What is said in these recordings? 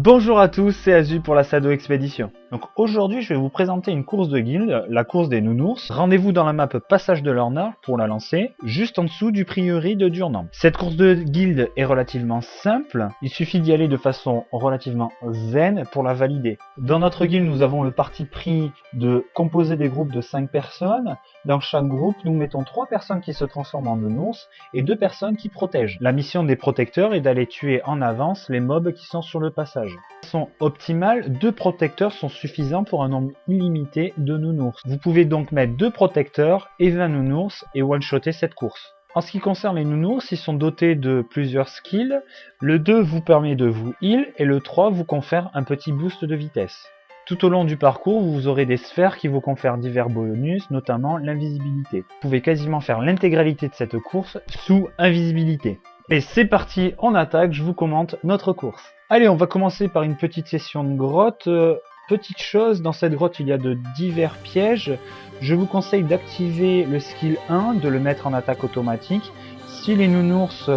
Bonjour à tous, c'est Azu pour la Sado Expédition. Donc aujourd'hui je vais vous présenter une course de guilde, la course des nounours. Rendez-vous dans la map Passage de l'Orna pour la lancer, juste en dessous du prieuré de Durnan. Cette course de guilde est relativement simple, il suffit d'y aller de façon relativement zen pour la valider. Dans notre guilde nous avons le parti pris de composer des groupes de 5 personnes. Dans chaque groupe nous mettons 3 personnes qui se transforment en nounours et 2 personnes qui protègent. La mission des protecteurs est d'aller tuer en avance les mobs qui sont sur le passage. De façon optimale, 2 protecteurs sont suffisants pour un nombre illimité de nounours. Vous pouvez donc mettre 2 protecteurs et 20 nounours et one-shotter cette course. En ce qui concerne les nounours, ils sont dotés de plusieurs skills. Le 2 vous permet de vous heal et le 3 vous confère un petit boost de vitesse. Tout au long du parcours, vous aurez des sphères qui vous confèrent divers bonus, notamment l'invisibilité. Vous pouvez quasiment faire l'intégralité de cette course sous invisibilité. Et c'est parti, on attaque, je vous commente notre course. Allez, on va commencer par une petite session de grotte. Petite chose, dans cette grotte il y a de divers pièges. Je vous conseille d'activer le skill 1, de le mettre en attaque automatique. Si les nounours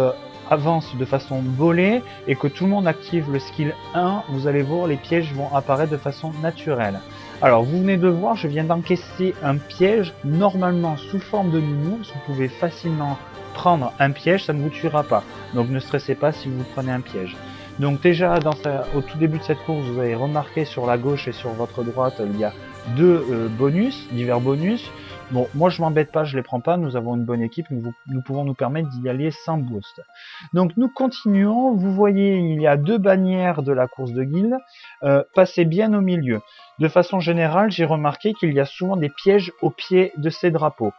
avancent de façon volée et que tout le monde active le skill 1, vous allez voir les pièges vont apparaître de façon naturelle. Alors vous venez de voir, je viens d'encaisser un piège, normalement sous forme de nounours, vous pouvez facilement prendre un piège, ça ne vous tuera pas. Donc ne stressez pas si vous prenez un piège. Donc déjà au tout début de cette course, vous avez remarqué sur la gauche et sur votre droite, il y a 2 bonus, divers bonus. Bon, moi je m'embête pas, je les prends pas, nous avons une bonne équipe, nous pouvons nous permettre d'y aller sans boost. Donc nous continuons, vous voyez il y a 2 bannières de la course de guilde, passez bien au milieu. De façon générale, j'ai remarqué qu'il y a souvent des pièges au pied de ces drapeaux.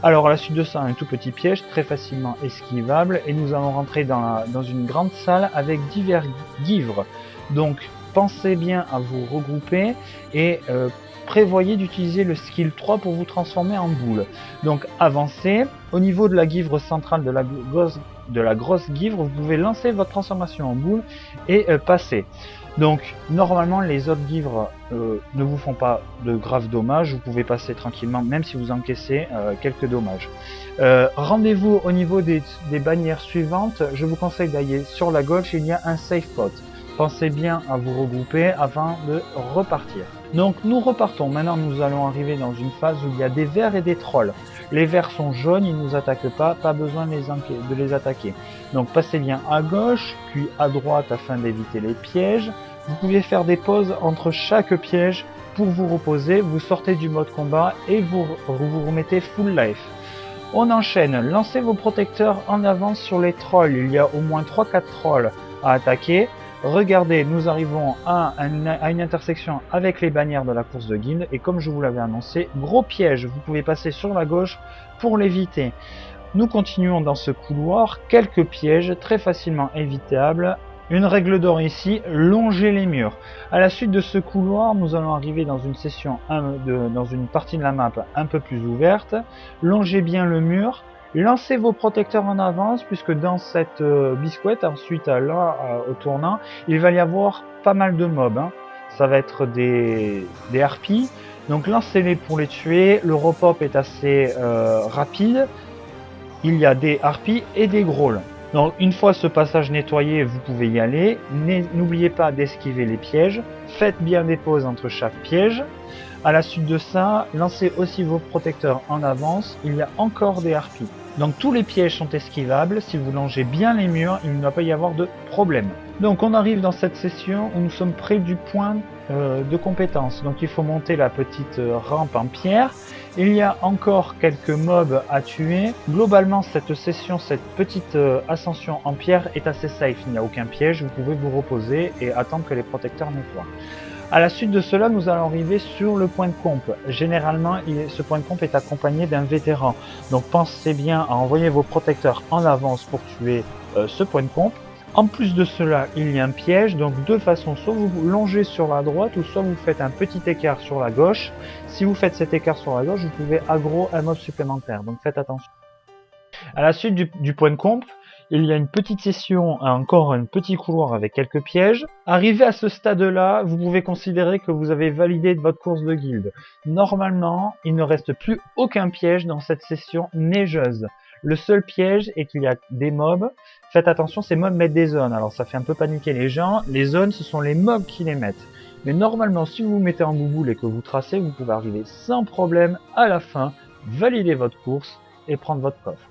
Alors à la suite de ça, un tout petit piège très facilement esquivable et nous allons rentrer dans une grande salle avec divers givres. Donc pensez bien à vous regrouper et prévoyez d'utiliser le skill 3 pour vous transformer en boule. Donc avancez, au niveau de la givre centrale de la grosse givre, vous pouvez lancer votre transformation en boule et passer. Donc normalement les autres givres ne vous font pas de graves dommages, vous pouvez passer tranquillement même si vous encaissez quelques dommages. Rendez-vous au niveau des bannières suivantes, je vous conseille d'aller sur la gauche, il y a un safe pot. Pensez bien à vous regrouper avant de repartir. Donc nous repartons, maintenant nous allons arriver dans une phase où il y a des vers et des trolls. Les vers sont jaunes, ils ne nous attaquent pas besoin de les attaquer. Donc passez bien à gauche, puis à droite afin d'éviter les pièges. Vous pouvez faire des pauses entre chaque piège pour vous reposer, vous sortez du mode combat et vous remettez full life. On enchaîne, lancez vos protecteurs en avance sur les trolls, il y a au moins 3-4 trolls à attaquer. Regardez, nous arrivons à une intersection avec les bannières de la course de guilde et comme je vous l'avais annoncé, gros piège, vous pouvez passer sur la gauche pour l'éviter. Nous continuons dans ce couloir, quelques pièges très facilement évitables. Une règle d'or ici, longer les murs. À la suite de ce couloir, nous allons arriver dans une session, dans une partie de la map un peu plus ouverte. Longez bien le mur. Lancez vos protecteurs en avance puisque dans cette biscuite, ensuite là au tournant, il va y avoir pas mal de mobs. Ça va être des harpies. Donc lancez-les pour les tuer. Le repop est assez rapide. Il y a des harpies et des grolls. Donc une fois ce passage nettoyé, vous pouvez y aller. N'oubliez pas d'esquiver les pièges. Faites bien des pauses entre chaque piège. À la suite de ça, lancez aussi vos protecteurs en avance. Il y a encore des harpies. Donc tous les pièges sont esquivables. Si vous longez bien les murs, il ne va pas y avoir de problème. Donc on arrive dans cette session où nous sommes près du point de compétence. Donc il faut monter la petite rampe en pierre. Il y a encore quelques mobs à tuer. Globalement, cette session, cette petite ascension en pierre est assez safe. Il n'y a aucun piège. Vous pouvez vous reposer et attendre que les protecteurs nettoient. À la suite de cela, nous allons arriver sur le point de comp. Généralement, ce point de comp est accompagné d'un vétéran. Donc pensez bien à envoyer vos protecteurs en avance pour tuer ce point de comp. En plus de cela, il y a un piège, donc deux façons, soit vous longez sur la droite ou soit vous faites un petit écart sur la gauche. Si vous faites cet écart sur la gauche, vous pouvez aggro un mob supplémentaire, donc faites attention. À la suite du point de comp, il y a une petite session, encore un petit couloir avec quelques pièges. Arrivé à ce stade-là, vous pouvez considérer que vous avez validé votre course de guilde. Normalement, il ne reste plus aucun piège dans cette session neigeuse. Le seul piège est qu'il y a des mobs. Faites attention, ces mobs mettent des zones. Alors ça fait un peu paniquer les gens. Les zones, ce sont les mobs qui les mettent. Mais normalement, si vous vous mettez en bouboule et que vous tracez, vous pouvez arriver sans problème à la fin, valider votre course et prendre votre coffre.